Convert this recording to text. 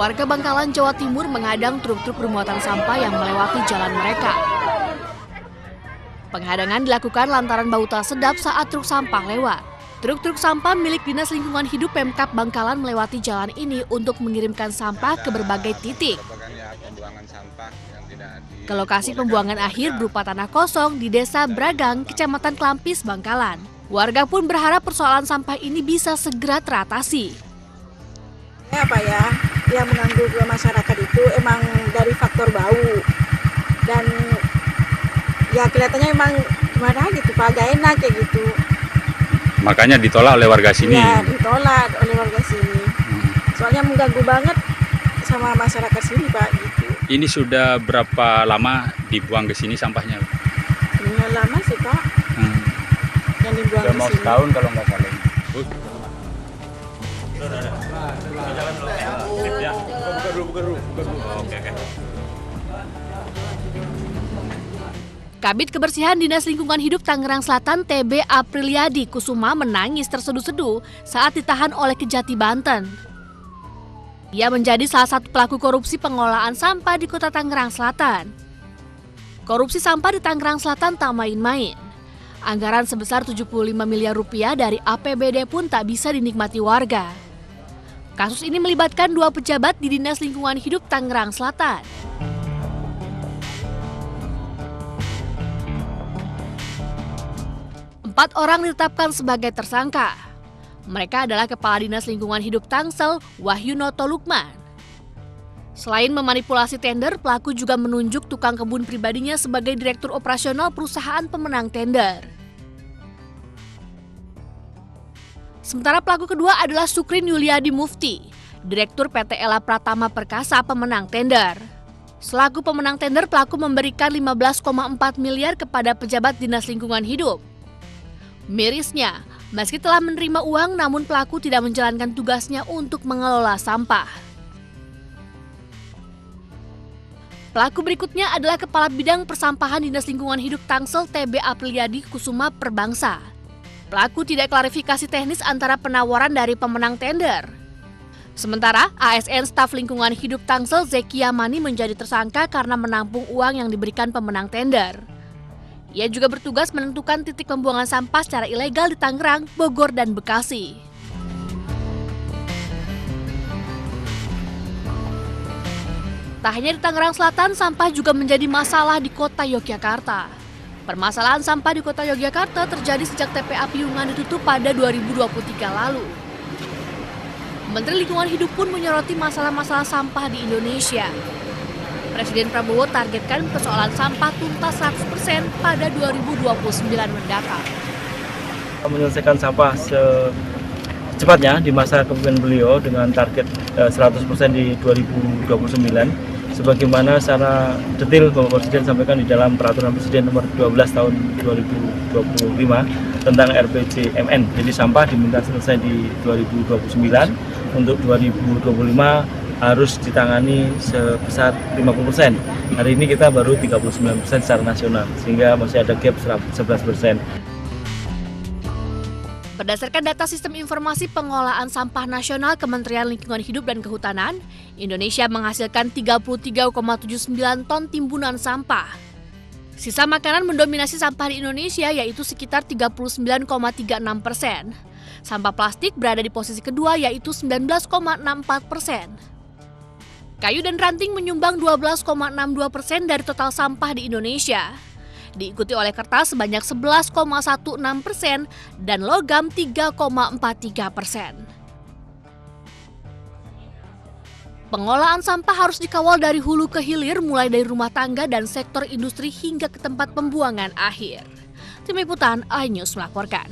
Warga Bangkalan, Jawa Timur menghadang truk-truk bermuatan sampah yang melewati jalan mereka. Penghadangan dilakukan lantaran bau tak sedap saat truk sampah lewat. Truk-truk sampah milik Dinas Lingkungan Hidup Pemkab Bangkalan melewati jalan ini untuk mengirimkan sampah ke berbagai titik. Ke lokasi pembuangan akhir berupa tanah kosong di Desa Bragang, Kecamatan Klampis, Bangkalan. Warga pun berharap persoalan sampah ini bisa segera teratasi. Yang mengganggu ke masyarakat itu emang dari faktor bau dan ya kelihatannya emang gimana gitu Pak, gak enak kayak gitu. Makanya ditolak oleh warga sini. Ya, ditolak oleh warga sini. Soalnya mengganggu banget sama masyarakat sini Pak gitu. Ini sudah berapa lama dibuang ke sini sampahnya? Lumayan lama sih Pak. Yang dibuang Sudah ke mau sini. setahun kalau nggak salah. Kabid Kebersihan Dinas Lingkungan Hidup Tangerang Selatan TB Apriliadi Kusuma menangis terseduh-seduh saat ditahan oleh Kejati, Banten. Ia menjadi salah satu pelaku korupsi pengelolaan sampah di Kota Tangerang Selatan. Korupsi sampah di Tangerang Selatan tak main-main. Anggaran sebesar 75 miliar rupiah dari APBD pun tak bisa dinikmati warga. Kasus ini melibatkan 2 pejabat di Dinas Lingkungan Hidup Tangerang Selatan. Empat orang ditetapkan sebagai tersangka. Mereka adalah Kepala Dinas Lingkungan Hidup Tangsel, Wahyunoto Lukman. Selain memanipulasi tender, pelaku juga menunjuk tukang kebun pribadinya sebagai direktur operasional perusahaan pemenang tender. Sementara pelaku kedua adalah Sukrin Yuliadi Mufti, Direktur PT Ella Pratama Perkasa pemenang tender. Selaku pemenang tender, pelaku memberikan 15,4 miliar kepada pejabat Dinas Lingkungan Hidup. Mirisnya, meski telah menerima uang, namun pelaku tidak menjalankan tugasnya untuk mengelola sampah. Pelaku berikutnya adalah Kepala Bidang Persampahan Dinas Lingkungan Hidup Tangsel TB Apriliadi Kusuma Perbangsa. Pelaku tidak klarifikasi teknis antara penawaran dari pemenang tender. Sementara ASN Staf Lingkungan Hidup Tangsel Zeki Yamani menjadi tersangka karena menampung uang yang diberikan pemenang tender. Ia juga bertugas menentukan titik pembuangan sampah secara ilegal di Tangerang, Bogor, dan Bekasi. Tak hanya di Tangerang Selatan, sampah juga menjadi masalah di kota Yogyakarta. Permasalahan sampah di kota Yogyakarta terjadi sejak TPA Piungan ditutup pada 2023 lalu. Menteri Lingkungan Hidup pun menyoroti masalah-masalah sampah di Indonesia. Presiden Prabowo targetkan persoalan sampah tuntas 100% pada 2029 mendatang. Menyelesaikan sampah secepatnya di masa kepemimpinan beliau dengan target 100% di 2029. Sebagaimana secara detail Bapak Presiden sampaikan di dalam Peraturan Presiden Nomor 12 Tahun 2025 tentang RPJMN. Jadi sampah diminta selesai di 2029, untuk 2025 harus ditangani sebesar 50%. Hari ini kita baru 39% secara nasional, sehingga masih ada gap 11%. Berdasarkan data Sistem Informasi Pengelolaan Sampah Nasional Kementerian Lingkungan Hidup dan Kehutanan, Indonesia menghasilkan 33,79 ton timbunan sampah. Sisa makanan mendominasi sampah di Indonesia, yaitu sekitar 39,36%. Sampah plastik berada di posisi kedua, yaitu 19,64%. Kayu dan ranting menyumbang 12,62% dari total sampah di Indonesia. Diikuti oleh kertas sebanyak 11,16% dan logam 3,43%. Pengolahan sampah harus dikawal dari hulu ke hilir, mulai dari rumah tangga dan sektor industri hingga ke tempat pembuangan akhir. Tim Liputan iNews melaporkan.